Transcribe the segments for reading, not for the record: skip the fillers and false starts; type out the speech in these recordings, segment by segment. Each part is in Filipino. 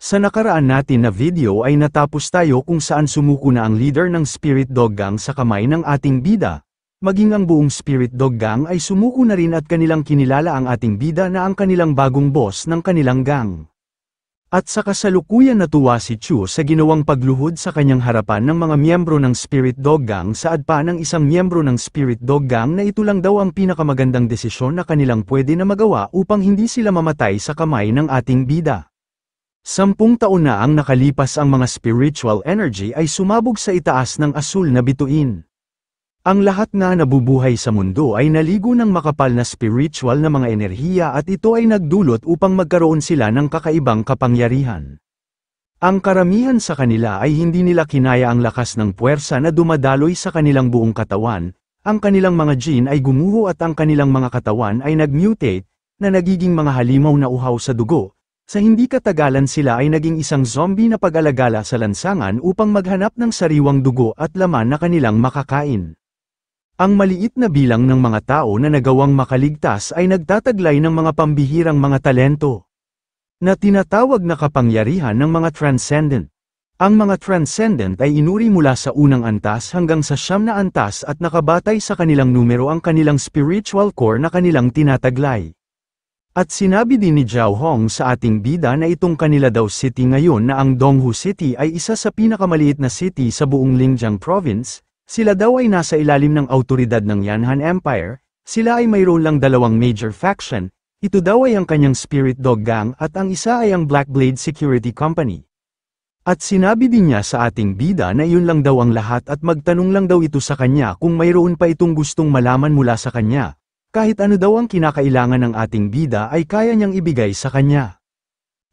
Sa nakaraan natin na video ay natapos tayo kung saan sumuko na ang leader ng Spirit Dog Gang sa kamay ng ating bida. Maging ang buong Spirit Dog Gang ay sumuko na rin at kanilang kinilala ang ating bida na ang kanilang bagong boss ng kanilang gang. At sa kasalukuyan natuwa si Chu sa ginawang pagluhod sa kanyang harapan ng mga miyembro ng Spirit Dog Gang sa adpa ng isang miyembro ng Spirit Dog Gang na ito lang daw ang pinakamagandang desisyon na kanilang pwede na magawa upang hindi sila mamatay sa kamay ng ating bida. 10 taon na ang nakalipas, ang mga spiritual energy ay sumabog sa itaas ng asul na bituin. Ang lahat na nabubuhay sa mundo ay naligo ng makapal na spiritual na mga enerhiya at ito ay nagdulot upang magkaroon sila ng kakaibang kapangyarihan. Ang karamihan sa kanila ay hindi nila kinaya ang lakas ng puwersa na dumadaloy sa kanilang buong katawan, ang kanilang mga gene ay gumuho at ang kanilang mga katawan ay nag-mutate, na nagiging mga halimaw na uhaw sa dugo. Sa hindi katagalan sila ay naging isang zombie na pag-alagala sa lansangan upang maghanap ng sariwang dugo at laman na kanilang makakain. Ang maliit na bilang ng mga tao na nagawang makaligtas ay nagtataglay ng mga pambihirang mga talento na tinatawag na kapangyarihan ng mga transcendent. Ang mga transcendent ay inuri mula sa unang antas hanggang sa 9 na antas at nakabatay sa kanilang numero ang kanilang spiritual core na kanilang tinataglay. At sinabi din ni Zhao Hong sa ating bida na itong kanila daw city ngayon na ang Donghu City ay isa sa pinakamaliit na city sa buong Lijiang Province. Sila daw ay nasa ilalim ng autoridad ng Yanhan Empire, sila ay mayroon lang 2 major faction, ito daw ay ang kanyang Spirit Dog Gang at ang isa ay ang Black Blade Security Company. At sinabi din niya sa ating bida na iyon lang daw ang lahat at magtanong lang daw ito sa kanya kung mayroon pa itong gustong malaman mula sa kanya. Kahit ano daw ang kinakailangan ng ating bida ay kaya niyang ibigay sa kanya.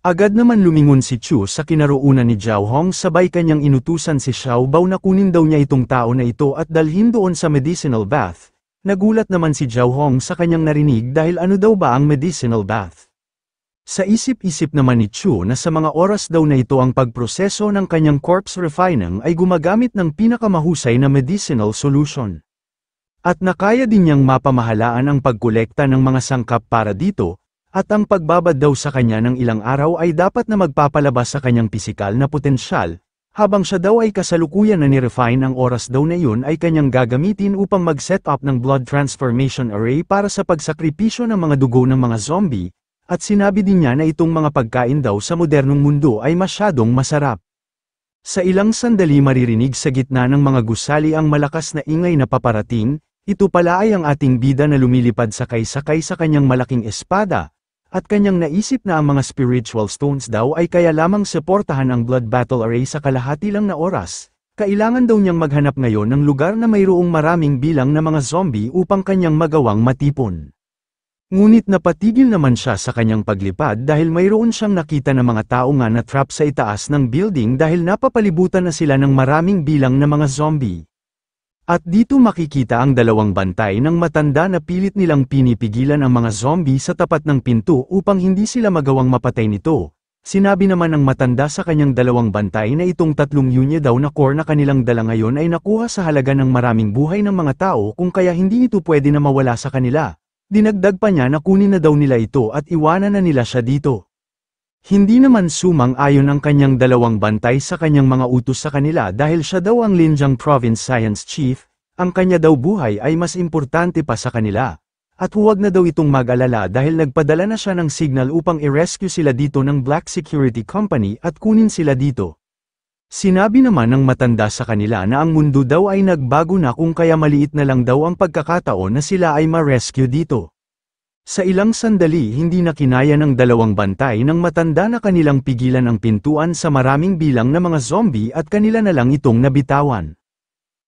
Agad naman lumingon si Chu sa kinaroonan ni Zhao Hong, sabay kanyang inutusan si Xiao Bao na kunin daw niya itong tao na ito at dalhin doon sa medicinal bath. Nagulat naman si Zhao Hong sa kanyang narinig dahil ano daw ba ang medicinal bath. Sa isip-isip naman ni Chu na sa mga oras daw na ito ang pagproseso ng kanyang corpse refining ay gumagamit ng pinakamahusay na medicinal solution. At nakaya din niyang mapamahalaan ang pagkolekta ng mga sangkap para dito, at ang pagbabad daw sa kanya ng ilang araw ay dapat na magpapalabas sa kanyang pisikal na potensyal, habang siya daw ay kasalukuyan na ni-refine ang oras daw na iyon ay kanyang gagamitin upang mag-set up ng blood transformation array para sa pagsakripisyo ng mga dugo ng mga zombie, at sinabi din niya na itong mga pagkain daw sa modernong mundo ay masyadong masarap. Sa ilang sandali maririnig sa gitna ng mga gusali ang malakas na ingay na paparating, ito pala ay ang ating bida na lumilipad sakay-sakay sa kanyang malaking espada, at kanyang naisip na ang mga spiritual stones daw ay kaya lamang suportahan ang blood battle array sa kalahati lang na oras. Kailangan daw niyang maghanap ngayon ng lugar na mayroong maraming bilang na mga zombie upang kanyang magawang matipon. Ngunit napatigil naman siya sa kanyang paglipad dahil mayroon siyang nakita na mga tao nga na trap sa itaas ng building dahil napapalibutan na sila ng maraming bilang na mga zombie. At dito makikita ang 2 bantay ng matanda na pilit nilang pinipigilan ang mga zombie sa tapat ng pinto upang hindi sila magawang mapatay nito. Sinabi naman ng matanda sa kanyang 2 bantay na itong 3 yunye daw na core na kanilang dala ngayon ay nakuha sa halaga ng maraming buhay ng mga tao kung kaya hindi ito pwede na mawala sa kanila. Dinagdag pa niya na kunin na daw nila ito at iwanan na nila siya dito. Hindi naman sumang-ayon ang kanyang 2 bantay sa kanyang mga utos sa kanila dahil siya daw ang Lijiang Province Science Chief, ang kanya daw buhay ay mas importante pa sa kanila. At huwag na daw itong mag-alala dahil nagpadala na siya ng signal upang i-rescue sila dito ng Black Security Company at kunin sila dito. Sinabi naman ng matanda sa kanila na ang mundo daw ay nagbago na kung kaya maliit na lang daw ang pagkakataon na sila ay ma-rescue dito. Sa ilang sandali hindi na kinaya ng 2 bantay ng matanda na kanilang pigilan ang pintuan sa maraming bilang na mga zombie at kanila na lang itong nabitawan.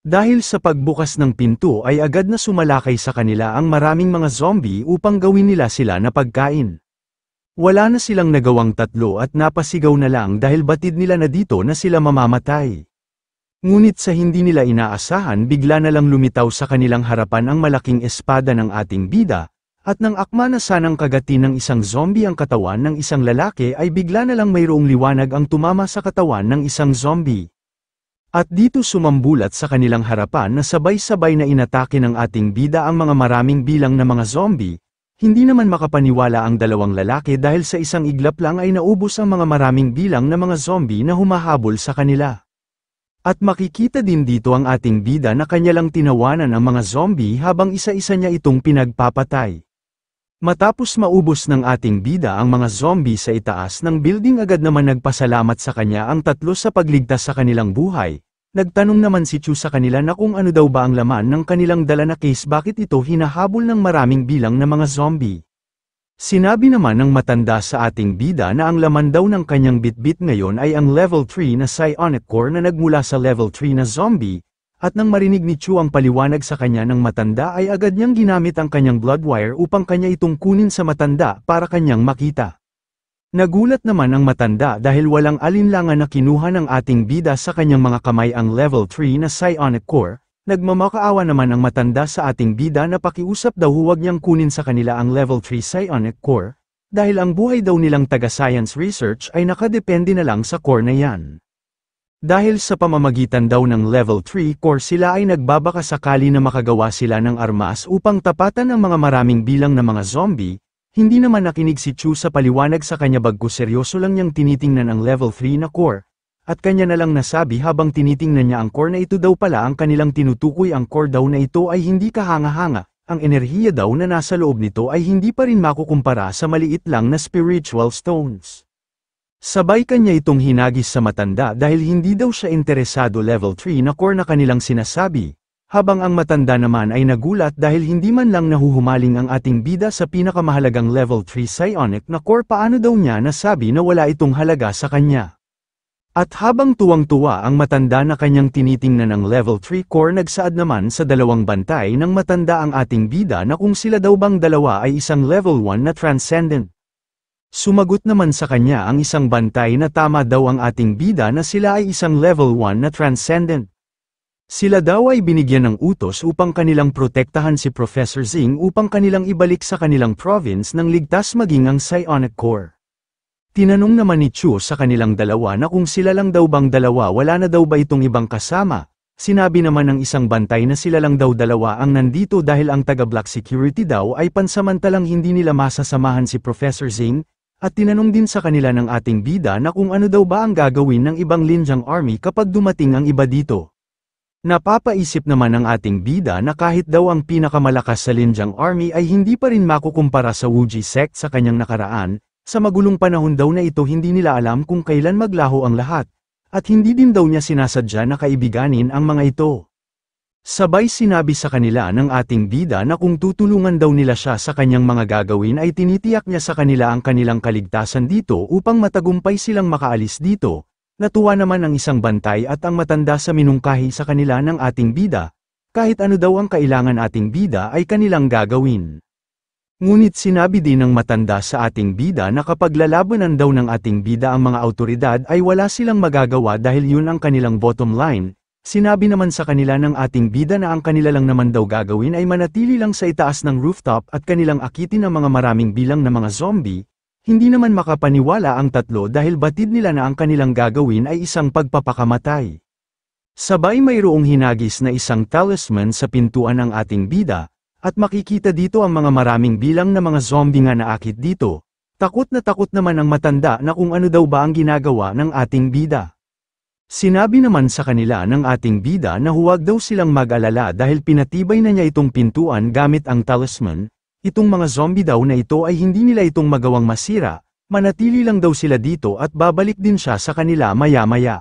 Dahil sa pagbukas ng pinto ay agad na sumalakay sa kanila ang maraming mga zombie upang gawin nila sila na pagkain. Wala na silang nagawang 3 at napasigaw na lang dahil batid nila na dito na sila mamamatay. Ngunit sa hindi nila inaasahan bigla na lang lumitaw sa kanilang harapan ang malaking espada ng ating bida, at nang akma na sanang kagatin ng isang zombie ang katawan ng isang lalaki ay bigla na lang mayroong liwanag ang tumama sa katawan ng isang zombie. At dito sumambulat sa kanilang harapan na sabay-sabay na inatake ng ating bida ang mga maraming bilang na mga zombie, Hindi naman makapaniwala ang dalawang lalaki dahil sa isang iglap lang ay naubos ang mga maraming bilang na mga zombie na humahabol sa kanila. At makikita din dito ang ating bida na kanya lang tinawanan ang mga zombie habang isa-isa niya itong pinagpapatay. Matapos maubos ng ating bida ang mga zombie sa itaas ng building, agad naman nagpasalamat sa kanya ang tatlo sa pagligtas sa kanilang buhay. Nagtanong naman si Chu sa kanila na kung ano daw ba ang laman ng kanilang dala na case, bakit ito hinahabol ng maraming bilang na mga zombie. Sinabi naman ng matanda sa ating bida na ang laman daw ng kanyang bitbit ngayon ay ang level 3 na psionic core na nagmula sa level 3 na zombie, at nang marinig ni Chu ang paliwanag sa kanya ng matanda ay agad niyang ginamit ang kanyang blood wire upang kanya itong kunin sa matanda para kanyang makita. Nagulat naman ang matanda dahil walang alinlangan na kinuha ng ating bida sa kanyang mga kamay ang level 3 na psionic core. Nagmamakaawa naman ang matanda sa ating bida na pakiusap daw huwag niyang kunin sa kanila ang level 3 psionic core, dahil ang buhay daw nilang taga-science research ay nakadepende na lang sa core na yan. Dahil sa pamamagitan daw ng level 3 core sila ay nagbabaka sakali na makagawa sila ng armas upang tapatan ang mga maraming bilang na mga zombie. Hindi naman nakinig si Chu sa paliwanag sa kanya, bagkus seryoso lang niyang tinitingnan ang level 3 na core, at kanya na lang nasabi habang tinitingnan niya ang core na ito daw pala ang kanilang tinutukoy. Ang core daw na ito ay hindi kahanga-hanga, ang enerhiya daw na nasa loob nito ay hindi pa rin makukumpara sa maliit lang na spiritual stones. Sabay kanya itong hinagis sa matanda dahil hindi daw siya interesado level 3 na core na kanilang sinasabi. Habang ang matanda naman ay nagulat dahil hindi man lang nahuhumaling ang ating bida sa pinakamahalagang level 3 psionic na core. Paano daw niya nasabi na wala itong halaga sa kanya? At habang tuwang-tuwa ang matanda na kanyang tinitingnan ng level 3 core, nagsaad naman sa dalawang bantay ng matanda ang ating bida na kung sila daw bang dalawa ay isang level 1 na transcendent. Sumagot naman sa kanya ang isang bantay na tama daw ang ating bida na sila ay isang level 1 na transcendent. Sila daw ay binigyan ng utos upang kanilang protektahan si Professor Zing upang kanilang ibalik sa kanilang province ng ligtas maging ang psionic core. Tinanong naman ni Chu sa kanilang dalawa na kung sila lang daw bang dalawa, wala na daw ba itong ibang kasama. Sinabi naman ng isang bantay na sila lang daw dalawa ang nandito dahil ang taga-Black Security daw ay pansamantalang hindi nila masasamahan si Professor Zing, at tinanong din sa kanila ng ating bida na kung ano daw ba ang gagawin ng ibang Linjiang Army kapag dumating ang iba dito. Napapaisip naman ang ating bida na kahit daw ang pinakamalakas sa Linjiang Army ay hindi pa rin makukumpara sa Wuji sect sa kanyang nakaraan. Sa magulong panahon daw na ito hindi nila alam kung kailan maglaho ang lahat, at hindi din daw niya sinasadya na kaibiganin ang mga ito. Sabay sinabi sa kanila ng ating bida na kung tutulungan daw nila siya sa kanyang mga gagawin ay tinitiyak niya sa kanila ang kanilang kaligtasan dito upang matagumpay silang makaalis dito. Natuwa naman ang isang bantay at ang matanda sa minungkahi sa kanila ng ating bida, kahit ano daw ang kailangan ating bida ay kanilang gagawin. Ngunit sinabi din ng matanda sa ating bida na kapag lalabanan daw ng ating bida ang mga awtoridad ay wala silang magagawa dahil yun ang kanilang bottom line. Sinabi naman sa kanila ng ating bida na ang kanila lang naman daw gagawin ay manatili lang sa itaas ng rooftop at kanilang akitin ang mga maraming bilang na mga zombie. Hindi naman makapaniwala ang tatlo dahil batid nila na ang kanilang gagawin ay isang pagpapakamatay. Sabay mayroong hinagis na isang talisman sa pintuan ng ating bida, at makikita dito ang mga maraming bilang na mga zombie nga naakit dito. Takot naman ang matanda na kung ano daw ba ang ginagawa ng ating bida. Sinabi naman sa kanila ng ating bida na huwag daw silang mag-alala dahil pinatibay na niya itong pintuan gamit ang talisman. Itong mga zombie daw na ito ay hindi nila itong magawang masira, manatili lang daw sila dito at babalik din siya sa kanila maya-maya.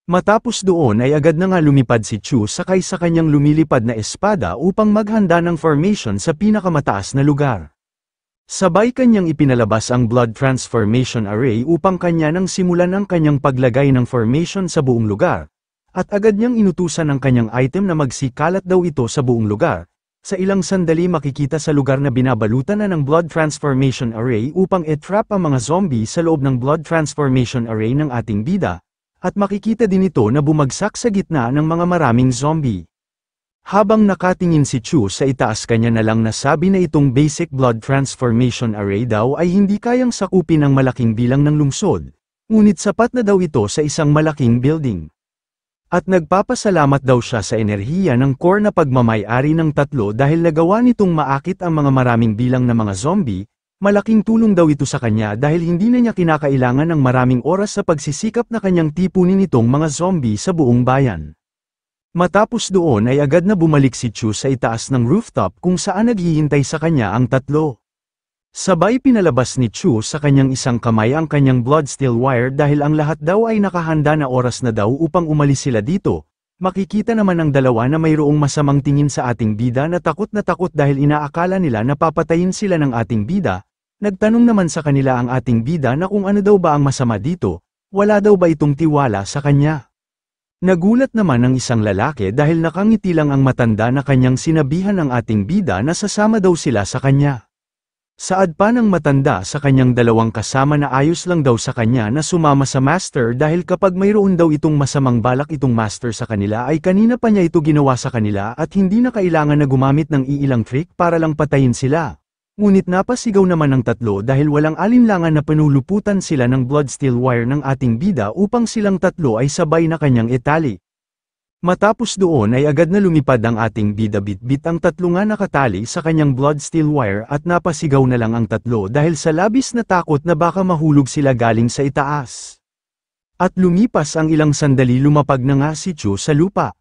Matapos doon ay agad na nga lumipad si Chu sakay sa kanyang lumilipad na espada upang maghanda ng formation sa pinakamataas na lugar. Sabay kanyang ipinalabas ang Blood Transformation Array upang kanya nang simulan ang kanyang paglagay ng formation sa buong lugar, at agad niyang inutusan ang kanyang item na magsikalat daw ito sa buong lugar. Sa ilang sandali makikita sa lugar na binabalutan na ng Blood Transformation Array upang i-trap ang mga zombie sa loob ng Blood Transformation Array ng ating bida, at makikita din ito na bumagsak sa gitna ng mga maraming zombie. Habang nakatingin si Chu sa itaas, kanya na lang nasabi na itong basic Blood Transformation Array daw ay hindi kayang sakupin ang malaking bilang ng lungsod, ngunit sapat na daw ito sa isang malaking building. At nagpapasalamat daw siya sa enerhiya ng core na pagmamay-ari ng tatlo dahil nagawa nitong maakit ang mga maraming bilang na mga zombie. Malaking tulong daw ito sa kanya dahil hindi na niya kinakailangan ng maraming oras sa pagsisikap na kanyang tipunin itong mga zombie sa buong bayan. Matapos doon ay agad na bumalik si Chu sa itaas ng rooftop kung saan naghihintay sa kanya ang tatlo. Sabay pinalabas ni Chu sa kanyang isang kamay ang kanyang blood steel wire dahil ang lahat daw ay nakahanda na oras na daw upang umalis sila dito. Makikita naman ng dalawa na mayroong masamang tingin sa ating bida na takot dahil inaakala nila na papatayin sila ng ating bida. Nagtanong naman sa kanila ang ating bida na kung ano daw ba ang masama dito, wala daw ba itong tiwala sa kanya. Nagulat naman ang isang lalaki dahil nakangiti lang ang matanda na kanyang sinabihan ng ating bida na sasama daw sila sa kanya. Saad pa ng matanda sa kanyang dalawang kasama na ayos lang daw sa kanya na sumama sa master dahil kapag mayroon daw itong masamang balak itong master sa kanila ay kanina pa niya ito ginawa sa kanila at hindi na kailangan na gumamit ng iilang trick para lang patayin sila. Ngunit napasigaw naman ng tatlo dahil walang alinlangan na panuluputan sila ng blood steel wire ng ating bida upang silang tatlo ay sabay na kanyang itali. Matapos doon ay agad na lumipad ang ating bida bitbit ang tatlo nga nakatali sa kanyang blood steel wire at napasigaw na lang ang tatlo dahil sa labis na takot na baka mahulog sila galing sa itaas. At lumipas ang ilang sandali lumapag na nga si Chu sa lupa.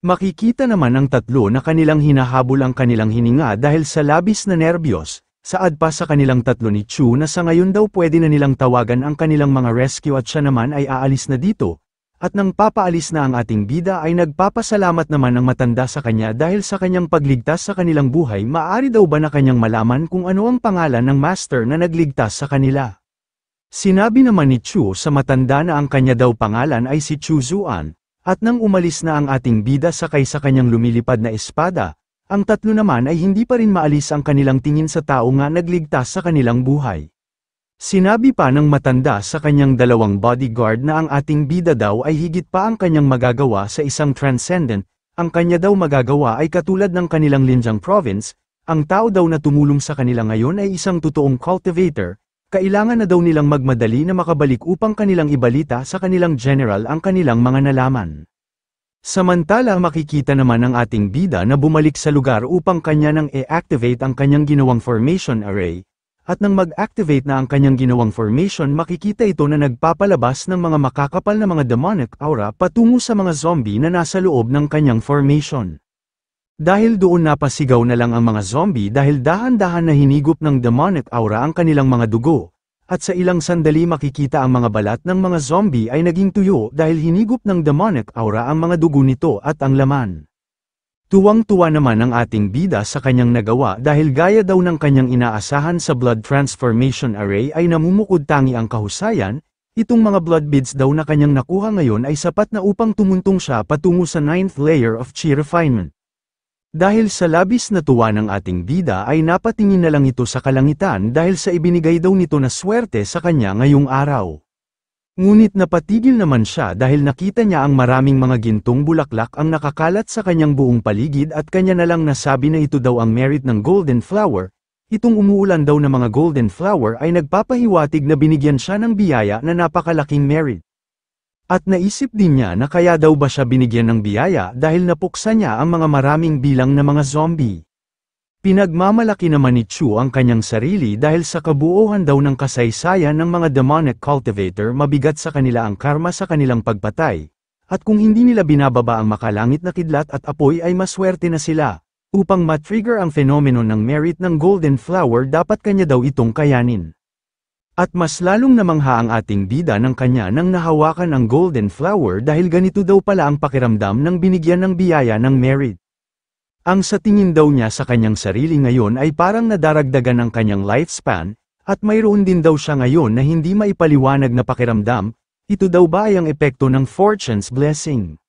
Makikita naman ang tatlo na kanilang hinahabol ang kanilang hininga dahil sa labis na nerbiyos, saad pa sa kanilang tatlo ni Chu na sa ngayon daw pwede na nilang tawagan ang kanilang mga rescue at siya naman ay aalis na dito, at nang papaalis na ang ating bida ay nagpapasalamat naman ang matanda sa kanya dahil sa kanyang pagligtas sa kanilang buhay. Maaari daw ba na kanyang malaman kung ano ang pangalan ng master na nagligtas sa kanila? Sinabi naman ni Chu sa matanda na ang kanya daw pangalan ay si Chu Zuan. At nang umalis na ang ating bida sakay sa kanyang lumilipad na espada, ang tatlo naman ay hindi pa rin maalis ang kanilang tingin sa tao nga nagligtas sa kanilang buhay. Sinabi pa ng matanda sa kanyang dalawang bodyguard na ang ating bida daw ay higit pa ang kanyang magagawa sa isang transcendent, ang kanya daw magagawa ay katulad ng kanilang Linjiang province, ang tao daw na tumulong sa kanila ngayon ay isang totoong cultivator. Kailangan na daw nilang magmadali na makabalik upang kanilang ibalita sa kanilang general ang kanilang mga nalaman. Samantala makikita naman ang ating bida na bumalik sa lugar upang kanya nang i-activate ang kanyang ginawang formation array, at nang mag-activate na ang kanyang ginawang formation makikita ito na nagpapalabas ng mga makakapal na mga demonic aura patungo sa mga zombie na nasa loob ng kanyang formation. Dahil doon napasigaw na lang ang mga zombie dahil dahan-dahan na hinigop ng demonic aura ang kanilang mga dugo, at sa ilang sandali makikita ang mga balat ng mga zombie ay naging tuyo dahil hinigop ng demonic aura ang mga dugo nito at ang laman. Tuwang-tuwa naman ang ating bida sa kanyang nagawa dahil gaya daw ng kanyang inaasahan sa blood transformation array ay namumukod tangi ang kahusayan, itong mga blood beads daw na kanyang nakuha ngayon ay sapat na upang tumuntong siya patungo sa 9th layer of chi refinement. Dahil sa labis na tuwa ng ating bida ay napatingin na lang ito sa kalangitan dahil sa ibinigay daw nito na swerte sa kanya ngayong araw. Ngunit napatigil naman siya dahil nakita niya ang maraming mga gintong bulaklak ang nakakalat sa kanyang buong paligid at kanya na lang nasabi na ito daw ang merit ng golden flower. Itong umuulan daw na mga golden flower ay nagpapahiwatig na binigyan siya ng biyaya na napakalaking merit. At naisip din niya na kaya daw ba siya binigyan ng biyaya dahil napuksa niya ang mga maraming bilang na mga zombie. Pinagmamalaki naman ni Chu ang kanyang sarili dahil sa kabuuhan daw ng kasaysayan ng mga demonic cultivator mabigat sa kanila ang karma sa kanilang pagpatay, at kung hindi nila binababa ang makalangit na kidlat at apoy ay maswerte na sila. Upang matrigger ang fenomeno ng merit ng golden flower dapat kanya daw itong kayanin. At mas lalong namangha ang ating bida ng kanya nang nahawakan ang golden flower dahil ganito daw pala ang pakiramdam ng binigyan ng biyaya ng merit. Ang sa tingin daw niya sa kanyang sarili ngayon ay parang nadaragdagan ang kanyang lifespan, at mayroon din daw siya ngayon na hindi maipaliwanag na pakiramdam, ito daw ba ay ang epekto ng fortune's blessing.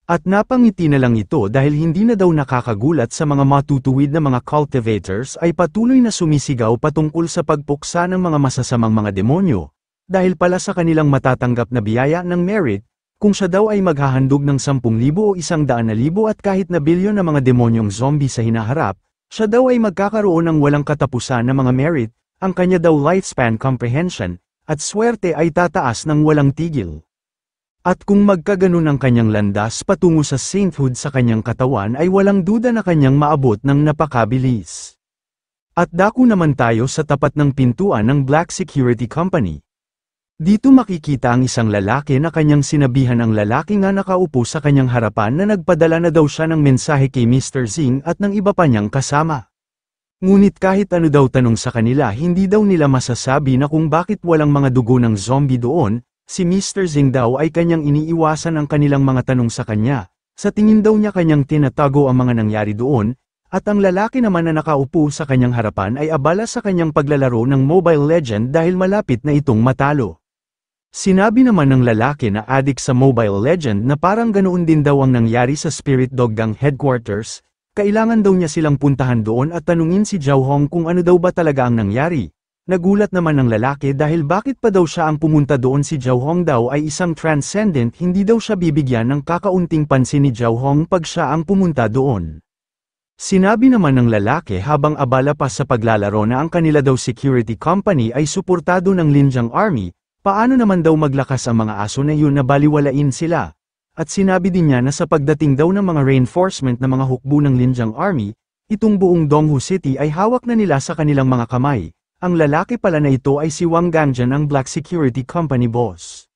At napangiti na lang ito dahil hindi na daw nakakagulat sa mga matutuwid na mga cultivators ay patuloy na sumisigaw patungkol sa pagpuksa ng mga masasamang mga demonyo, dahil pala sa kanilang matatanggap na biyaya ng merit, kung siya daw ay maghahandog ng 10,000 o 100,000 at kahit na bilyon na mga demonyong zombie sa hinaharap, siya daw ay magkakaroon ng walang katapusan na mga merit, ang kanya daw lifespan comprehension, at swerte ay tataas ng walang tigil. At kung magkaganon ang kanyang landas patungo sa sainthood sa kanyang katawan ay walang duda na kanyang maabot ng napakabilis. At dako naman tayo sa tapat ng pintuan ng Black Security Company. Dito makikita ang isang lalaki na kanyang sinabihan ang lalaki nga nakaupo sa kanyang harapan na nagpadala na daw siya ng mensahe kay Mr. Zing at ng iba pa niyang kasama. Ngunit kahit ano daw tanong sa kanila hindi daw nila masasabi na kung bakit walang mga dugo ng zombie doon. Si Mr. Zing daw ay kanyang iniiwasan ang kanilang mga tanong sa kanya, sa tingin daw niya kanyang tinatago ang mga nangyari doon, at ang lalaki naman na nakaupo sa kanyang harapan ay abala sa kanyang paglalaro ng Mobile Legend dahil malapit na itong matalo. Sinabi naman ng lalaki na addict sa Mobile Legend na parang ganoon din daw ang nangyari sa Spirit Dog Gang Headquarters, kailangan daw niya silang puntahan doon at tanungin si Zhao Hong kung ano daw ba talaga ang nangyari. Nagulat naman ng lalaki dahil bakit pa daw siya ang pumunta doon. Si Zhao Hong daw ay isang transcendent, hindi daw siya bibigyan ng kakaunting pansin ni Zhao Hong pag siya ang pumunta doon. Sinabi naman ng lalaki habang abala pa sa paglalaro na ang kanila daw security company ay suportado ng Linjiang Army, paano naman daw maglakas ang mga aso na yun na baliwalain sila. At sinabi din niya na sa pagdating daw ng mga reinforcement na mga hukbo ng Linjiang Army, itong buong Donghu City ay hawak na nila sa kanilang mga kamay. Ang lalaki pala na ito ay si Wang Gangjian ang Black Security Company boss.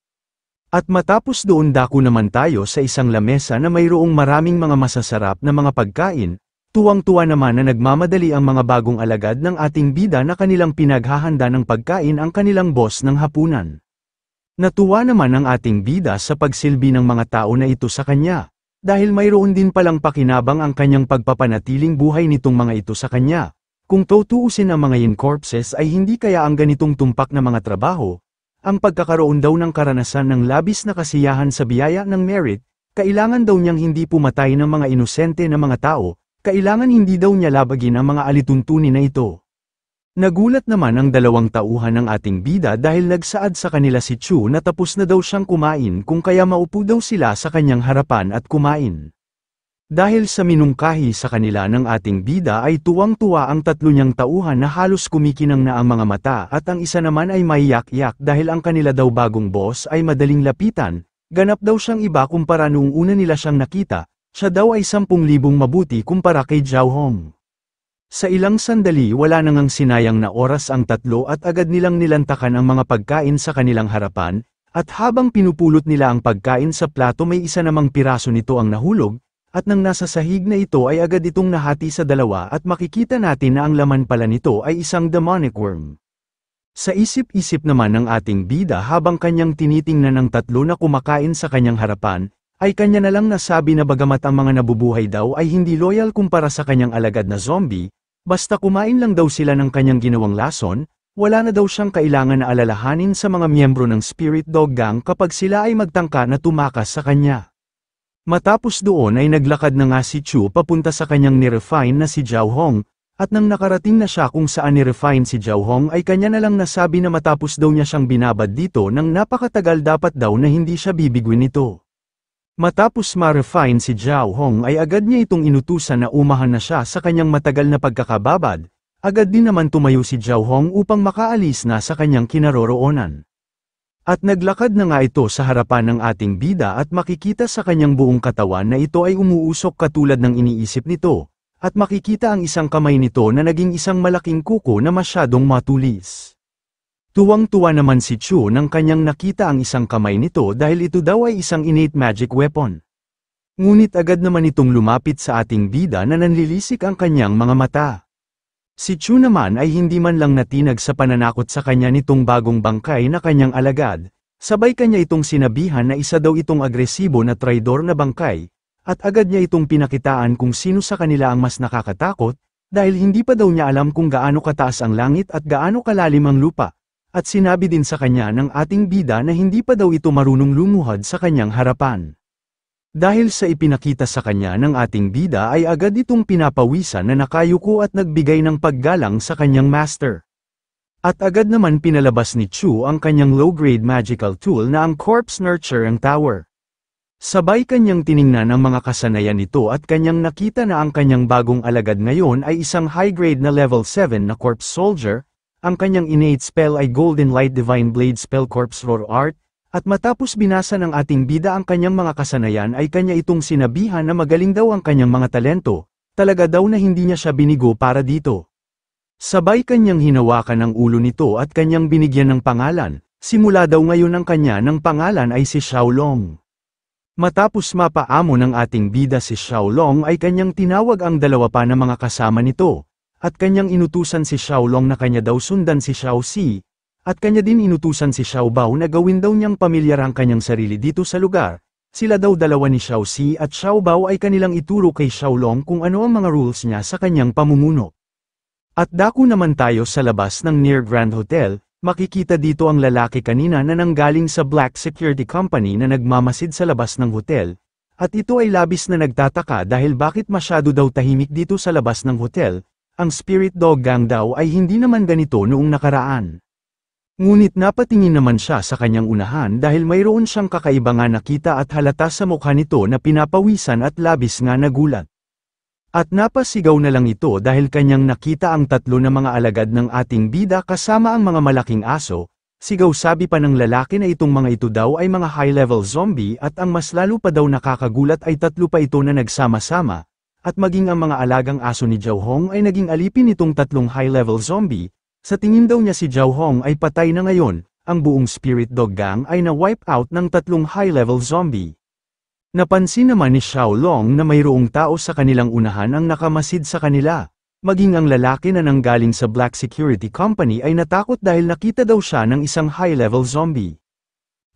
At matapos doon dako naman tayo sa isang lamesa na mayroong maraming mga masasarap na mga pagkain, tuwang-tuwa naman na nagmamadali ang mga bagong alagad ng ating bida na kanilang pinaghahanda ng pagkain ang kanilang boss ng hapunan. Natuwa naman ang ating bida sa pagsilbi ng mga tao na ito sa kanya, dahil mayroon din palang pakinabang ang kanyang pagpapanatiling buhay nitong mga ito sa kanya. Kung tutuusin ang mga yin corpses ay hindi kaya ang ganitong tumpak na mga trabaho, ang pagkakaroon daw ng karanasan ng labis na kasiyahan sa biyaya ng merit, kailangan daw niyang hindi pumatay ng mga inosente na mga tao, kailangan hindi daw niya labagin ang mga alituntunin na ito. Nagulat naman ang dalawang tauhan ng ating bida dahil nagsaad sa kanila si Chu na tapos na daw siyang kumain kung kaya maupo daw sila sa kanyang harapan at kumain. Dahil sa minungkahi sa kanila ng ating bida ay tuwang-tuwa ang tatlo niyang tauhan na halos kumikinang na ang mga mata at ang isa naman ay maiyak-yak dahil ang kanila daw bagong boss ay madaling lapitan, ganap daw siyang iba kumpara noong una nila siyang nakita, siya daw ay 10,000 mabuti kumpara kay Zhao Hong. Sa ilang sandali wala nang ang sinayang na oras ang tatlo at agad nilang nilantakan ang mga pagkain sa kanilang harapan, at habang pinupulot nila ang pagkain sa plato may isa namang piraso nito ang nahulog, at nang nasa sahig na ito ay agad itong nahati sa dalawa at makikita natin na ang laman pala nito ay isang demonic worm. Sa isip-isip naman ng ating bida habang kanyang tinitingnan ng tatlo na kumakain sa kanyang harapan, ay kanya na lang nasabi na bagamat ang mga nabubuhay daw ay hindi loyal kumpara sa kanyang alagad na zombie, basta kumain lang daw sila ng kanyang ginawang lason, wala na daw siyang kailangan na alalahanin sa mga miyembro ng Spirit Dog Gang kapag sila ay magtangka na tumakas sa kanya. Matapos doon ay naglakad na nga si Chu papunta sa kanyang nirefine na si Zhao Hong, at nang nakarating na siya kung saan nirefine si Zhao Hong ay kanya na lang nasabi na matapos daw niya siyang binabad dito nang napakatagal dapat daw na hindi siya bibigwin nito. Matapos ma-refine si Zhao Hong ay agad niya itong inutusan na umahan na siya sa kanyang matagal na pagkakababad, agad din naman tumayo si Zhao Hong upang makaalis na sa kanyang kinaroroonan. At naglakad na nga ito sa harapan ng ating bida at makikita sa kanyang buong katawan na ito ay umuusok katulad ng iniisip nito, at makikita ang isang kamay nito na naging isang malaking kuko na masyadong matulis. Tuwang-tuwa naman si Chu nang kanyang nakita ang isang kamay nito dahil ito daw ay isang innate magic weapon. Ngunit agad naman itong lumapit sa ating bida na nanlilisik ang kanyang mga mata. Si Chu naman ay hindi man lang natinag sa pananakot sa kanya nitong bagong bangkay na kanyang alagad, sabay kanya itong sinabihan na isa daw itong agresibo na traidor na bangkay, at agad niya itong pinakitaan kung sino sa kanila ang mas nakakatakot, dahil hindi pa daw niya alam kung gaano kataas ang langit at gaano kalalim ang lupa, at sinabi din sa kanya ng ating bida na hindi pa daw ito marunong lumuhod sa kanyang harapan. Dahil sa ipinakita sa kanya ng ating bida ay agad itong pinapawisan na nakayuko at nagbigay ng paggalang sa kanyang master. At agad naman pinalabas ni Chu ang kanyang low-grade magical tool na ang Corpse Nurturing Tower. Sabay kanyang tiningnan ang mga kasanayan nito at kanyang nakita na ang kanyang bagong alagad ngayon ay isang high-grade na level 7 na Corpse Soldier, ang kanyang innate spell ay Golden Light Divine Blade Spell Corpse Roar Art, At matapos binasa ng ating bida ang kanyang mga kasanayan ay kanya itong sinabihan na magaling daw ang kanyang mga talento, talaga daw na hindi niya siya binigo para dito. Sabay kanyang hinawakan ang ulo nito at kanyang binigyan ng pangalan, simula daw ngayon ang kanya ng pangalan ay si Xiaolong. Matapos mapaamo ng ating bida si Xiaolong ay kanyang tinawag ang dalawa pa na mga kasama nito, at kanyang inutusan si Xiaolong na kanya daw sundan si Xiaoxi, at kanya din inutusan si Xiao Bao na gawin daw niyang pamilyar ang kanyang sarili dito sa lugar. Sila daw dalawa ni Xiaoxi at Xiao Bao ay kanilang ituro kay Xiaolong kung ano ang mga rules niya sa kanyang pamumuno. At dako naman tayo sa labas ng Near Grand Hotel, makikita dito ang lalaki kanina na nanggaling sa Black Security Company na nagmamasid sa labas ng hotel, at ito ay labis na nagtataka dahil bakit masyado daw tahimik dito sa labas ng hotel. Ang Spirit Dog Gang daw ay hindi naman ganito noong nakaraan. Ngunit napatingin naman siya sa kanyang unahan dahil mayroon siyang kakaiba nga nakita at halata sa mukha nito na pinapawisan at labis nga nagulat. At napasigaw na lang ito dahil kanyang nakita ang tatlo na mga alagad ng ating bida kasama ang mga malaking aso. Sigaw sabi pa ng lalaki na itong mga ito daw ay mga high-level zombie at ang mas lalo pa daw nakakagulat ay tatlo pa ito na nagsama-sama, at maging ang mga alagang aso ni Zhao Hong ay naging alipin nitong tatlong high-level zombie. Sa tingin daw niya si Zhao Hong ay patay na ngayon, ang buong Spirit Dog Gang ay na-wipe out ng tatlong high-level zombie. Napansin naman ni Xiaolong na mayroong tao sa kanilang unahan ang nakamasid sa kanila. Maging ang lalaki na nanggaling sa Black Security Company ay natakot dahil nakita daw siya ng isang high-level zombie.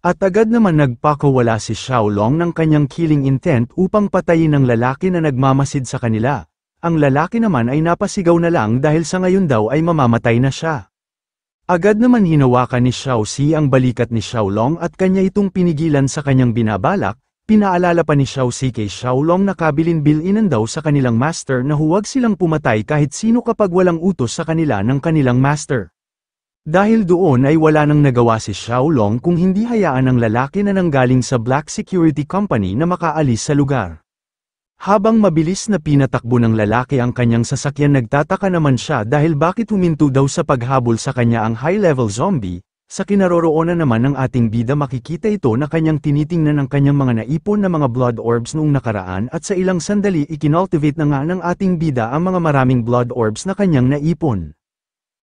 At agad naman nagpakawala si Xiaolong ng kanyang killing intent upang patayin ang lalaki na nagmamasid sa kanila. Ang lalaki naman ay napasigaw na lang dahil sa ngayon daw ay mamamatay na siya. Agad naman hinawakan ni Xiaoxi ang balikat ni Xiaolong at kanya itong pinigilan sa kanyang binabalak. Pinaalala pa ni Xiaoxi kay Xiaolong na kabilin-bilinan daw sa kanilang master na huwag silang pumatay kahit sino kapag walang utos sa kanila ng kanilang master. Dahil doon ay wala nang nagawa si Xiaolong kung hindi hayaan ang lalaki na nanggaling sa Black Security Company na makaalis sa lugar. Habang mabilis na pinatakbo ng lalaki ang kanyang sasakyan, nagtataka naman siya dahil bakit huminto daw sa paghabol sa kanya ang high-level zombie. Sa kinaroroonan naman ng ating bida makikita ito na kanyang tinitingnan ang kanyang mga naipon na mga blood orbs noong nakaraan at sa ilang sandali ikinultivate na nga ng ating bida ang mga maraming blood orbs na kanyang naipon.